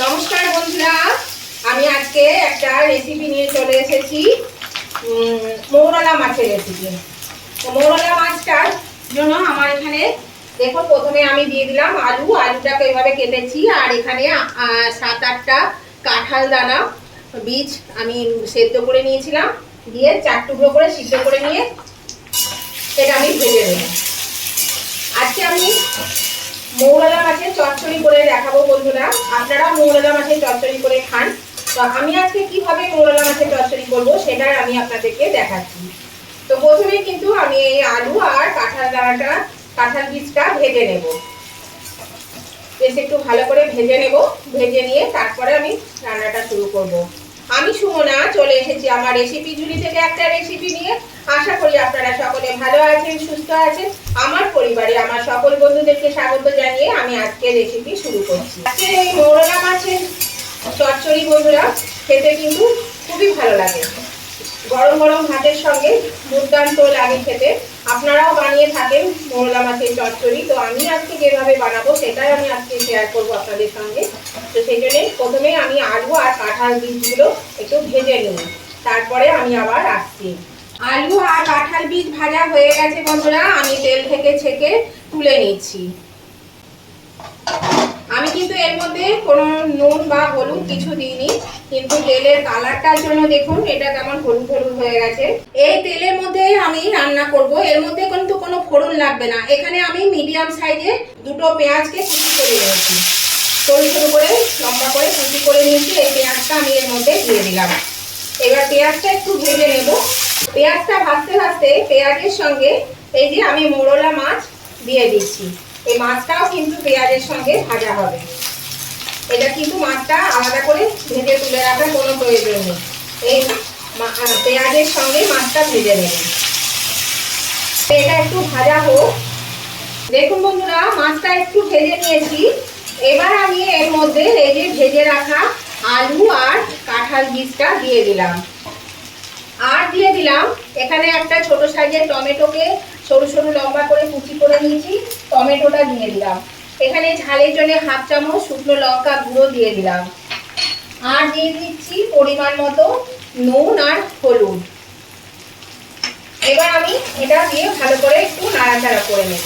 নমস্কার বন্ধুরা, আমি আজকে একটা রেসিপি নিয়ে চলে এসেছি। মৌরলা মাছের রেসিপি। তো মৌরলা মাছটার জন্য আমার এখানে দেখো, প্রথমে আমি দিয়ে দিলাম আলুটাকে এভাবে কেটেছি। আর এখানে 7-8টা কাঁঠাল দানা বীজ আমি সেদ্ধ করে নিয়েছিলাম, দিয়ে 4 টুকরো করে সিদ্ধ করে নিয়ে এটা আমি ভেজে নেব। আজকে আমি মৌরলা মাছের চচ্চড়ি করে দেখাবো বন্ধুরা। আপনারা মৌরলা মাছের চচ্চড়ি করে খান, তো আমি আজকে কিভাবে মৌরলা মাছের চচ্চড়ি করবো সেটাই আমি আপনাদেরকে দেখাচ্ছি। তো প্রথমে কিন্তু আমি এই আলু আর কাঁঠাল বীজটা ভেজে নেব। বেশ একটু ভালো করে ভেজে নেব। ভেজে নিয়ে তারপরে আমি রান্নাটা শুরু করব। আমি সুমনা চলে এসেছি আমার রেসিপি ঝুলি থেকে একটা রেসিপি নিয়ে। আশা করি আপনারা সকলে ভালো আছেন, সুস্থ আছেন। আমার পরিবারে আমার সকল বন্ধুদেরকে স্বাগত জানিয়ে আমি আজকে রেসিপি শুরু করছি। আজকে এই মৌরলা মাছের চচ্চড়ি বন্ধুরা খেতে কিন্তু খুবই ভালো লাগে। গরম গরম ভাতের সঙ্গে দুর্দান্ত লাগে খেতে। আপনারাও বানিয়ে থাকেন মৌরলা মাছের চচ্চড়ি। তো আমি আজকে যেভাবে বানাবো সেটাই আমি আজকে শেয়ার করবো আপনাদের সঙ্গে। তো সেই জন্যে প্রথমে আমি আলু আর কাঁঠাল বীজগুলো একটু ভেজে নিই, তারপরে আমি আবার আসছি। আলু আর কাঁঠাল বীজ ভাজা হয়ে গেছে বন্ধুরা, আমি তেল থেকে ছেঁকে তুলে নিচ্ছি। আমি কিন্তু এর মধ্যে কোনো নুন বা হলুদ কিছু দিইনি, কিন্তু তেলের কালারটার জন্য দেখুন এটা কেমন হলুদ হলুদ হয়ে গেছে। এই তেলের মধ্যে আমি রান্না করব, এর মধ্যে কিন্তু কোনো ফোড়ন লাগবে না। এখানে আমি মিডিয়াম সাইজে 2টো পেঁয়াজকে কুচি করে নিয়েছি, সরু সরু করে লম্বা করে কুচি করে নিয়েছি। এই পেঁয়াজটা আমি এর মধ্যে দিয়ে দিলাম। এবার পেঁয়াজটা একটু ভেজে নেব। পেঁয়াজটা ভাজতে ভাজতে পেঁয়াজের সঙ্গে এই যে আমি মৌরলা মাছ দিয়ে দিচ্ছি। এই মাছটাও কিন্তু পেঁয়াজের সঙ্গে ভাজা হবে। এটা কিন্তু মাছটা আলাদা করে ভেজে তুলে রাখার কোনো প্রয়োজন নেই। এই পেঁয়াজের সঙ্গে মাছটা ভেজে নেবেন। এটা একটু ভাজা হোক। দেখুন বন্ধুরা, মাছটা একটু ভেজে নিয়েছি। এবার আমি এর মধ্যে এই যে ভেজে রাখা আলু আর কাঁঠাল বীজটা দিয়ে দিলাম। আর দিয়ে দিলাম এখানে একটা ছোট সাইজের টমেটোকে সরু সরু লম্বা করে কুচি করে নিয়েছি, টমেটোটা দিয়ে দিলাম। এখানে ঝালের জন্য 1/2 চামচ শুকনো লঙ্কা গুঁড়ো দিয়ে দিলাম। আর দিয়ে দিচ্ছি পরিমাণ মতো নুন আর হলুদ। এবার আমি এটা দিয়ে ভালো করে একটু নাড়াচাড়া করে নেব।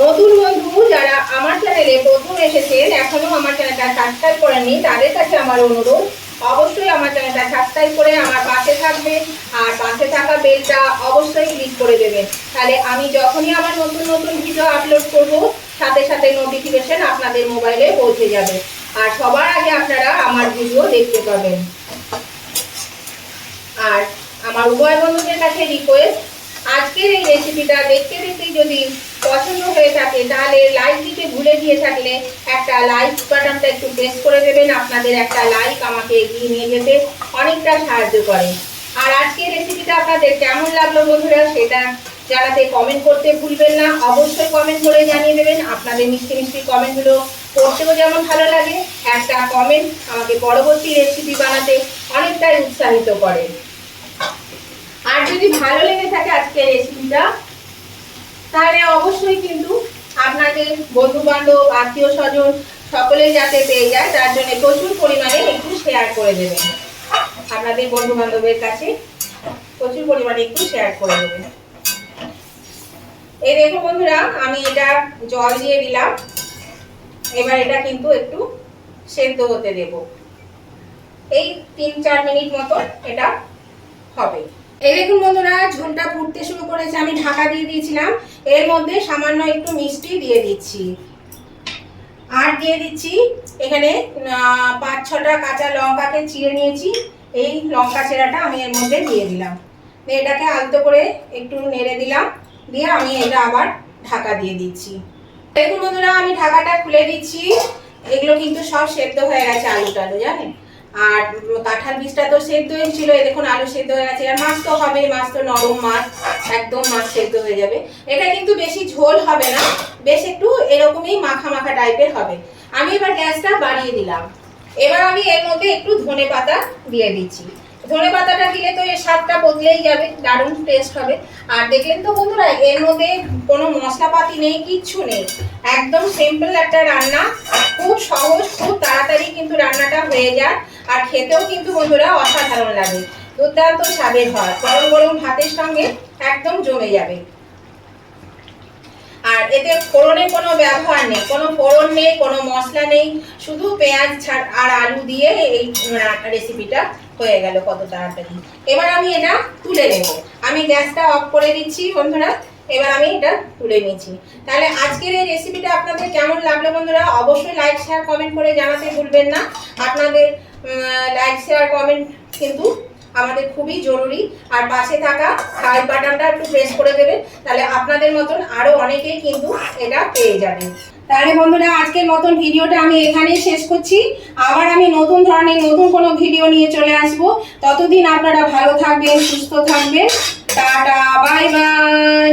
নতুন বন্ধু যারা আমার চ্যানেলে প্রথম এসেছেন, এখনো আমার চ্যানেলটা সাবস্ক্রাইব করেননি, তাদের কাছে আমার অনুরোধ অবশ্যই আমার চ্যানেলটা সাবস্ক্রাইব করে আমার পাশে থাকবেন। আর পাশে থাকা বেলটা অবশ্যই ক্লিক করে দেবেন, তাহলে আমি যখনই আমার নতুন নতুন ভিডিও আপলোড করব সাথে সাথে নোটিফিকেশন আপনাদের মোবাইলে পৌঁছে যাবে। আর সবার আগে আপনারা আমার ভিডিও দেখতে পাবেন। আর আমার উভয় বন্ধুদের কাছে রিকোয়েস্ট, আজকের এই রেসিপিটা দেখতে দেখতে যদি পছন্দ হয়ে থাকে তাহলে লাইক দিতে ভুলে গিয়ে থাকলে একটা লাইক বাটনটা একটু প্রেস করে দেবেন। আপনাদের একটা লাইক আমাকে এগিয়ে নিয়ে যেতে অনেকটা সাহায্য করে। আর আজকের রেসিপিটা আপনাদের কেমন লাগলো বন্ধুরা সেটা জানাতে কমেন্ট করতে ভুলবেন না। অবশ্যই কমেন্ট করে জানিয়ে দেবেন। আপনাদের মিষ্টি মিষ্টি কমেন্টগুলো পড়তেও যেমন ভালো লাগে, একটা কমেন্ট আমাকে পরবর্তী রেসিপি বানাতে অনেকটাই উৎসাহিত করে। আর যদি ভালো লেগে থাকে আজকের রেসিপিটা, তাহলে অবশ্যই কিন্তু আপনাদের বন্ধু বান্ধব আত্মীয় স্বজন সকলেই যাতে পেয়ে যায় তার জন্য প্রচুর পরিমাণে একটু শেয়ার করে দেবেন। আপনাদের বন্ধু বান্ধবের কাছে প্রচুর পরিমাণে একটু শেয়ার করে দেবেন। এই দেখো বন্ধুরা, আমি এটা জল দিয়ে দিলাম। এবার এটা কিন্তু একটু সেদ্ধ হতে দেব। এই 3-4 মিনিট মতো এটা হবে। এই দেখুন বন্ধুরা, ঝোলটা ফুটতে শুরু করেছে। আমি ঢাকা দিয়ে দিয়েছিলাম। এর মধ্যে সামান্য একটু মিষ্টি দিয়ে দিচ্ছি। আর দিয়ে দিচ্ছি এখানে 5-6টা কাঁচা লঙ্কাকে চিড়ে নিয়েছি। এই লঙ্কা চেরাটা আমি এর মধ্যে দিয়ে দিলাম। এটাকে আলতো করে একটু নেড়ে দিলাম, দিয়ে আমি এটা আবার ঢাকা দিয়ে দিচ্ছি। দেখুন বন্ধুরা, আমি ঢাকাটা খুলে দিচ্ছি। এগুলো কিন্তু সব সেদ্ধ হয়ে গেছে, আলু টালু জানেন। আর কাঁঠাল বীজটা তো সেদ্ধ হয়েছিল। এই দেখুন আলু সেদ্ধ হয়ে গেছে। আর মাছ তো হবে, মাছ তো নরম মাছ, একদম মাছ সেদ্ধ হয়ে যাবে। এটা কিন্তু বেশি ঝোল হবে না, বেশ একটু এরকমই মাখা মাখা টাইপের হবে। আমি এবার গ্যাসটা বাড়িয়ে দিলাম। এবার আমি এর মধ্যে একটু ধনেপাতা দিয়ে দিচ্ছি। ধনে পাতাটা দিলে তো এর স্বাদটা বদলেই যাবে, দারুণ টেস্ট হবে। আর দেখলেন তো বন্ধুরা, এর মধ্যে কোনো মশলাপাতি নেই, কিচ্ছু নেই, একদম সিম্পল একটা রান্না, খুব সহজ, খুব তাড়াতাড়ি কিন্তু রান্নাটা হয়ে যায়। আর খেতেও কিন্তু বন্ধুরা অসাধারণ লাগে, দুর্দান্ত স্বাদের হয়, গরম গরম ভাতের সঙ্গে একদম জমে যাবে। আর এতে ফোড়নের কোনো ব্যবহার নেই, কোনো ফোড়ন নেই, কোনো মশলা নেই, শুধু পেঁয়াজ আর আলু দিয়ে এই রেসিপিটা হয়ে গেল কত তাড়াতাড়ি। এবার আমি এটা তুলে নেব, আমি গ্যাসটা অফ করে দিচ্ছি বন্ধুরা, এবার আমি এটা তুলে নিচ্ছি। তাহলে আজকের এই রেসিপিটা আপনাদের কেমন লাগলো বন্ধুরা, অবশ্যই লাইক শেয়ার কমেন্ট করে জানাতে ভুলবেন না। আপনাদের লাইক শেয়ার কমেন্ট কিন্তু আমাদের খুবই জরুরি। আর পাশে থাকা হাই বাটনটা একটু প্রেস করে দেবেন, তাহলে আপনাদের মতন আরো অনেকেই কিন্তু এটা পেয়ে যাবেন। তাহলে বন্ধুরা আজকের মতন ভিডিওটা আমি এখানেই শেষ করছি। আবার আমি নতুন ধরনের নতুন কোনো ভিডিও নিয়ে চলে আসব। ততদিন আপনারা ভালো থাকবেন, সুস্থ থাকবেন। Tata, bye bye.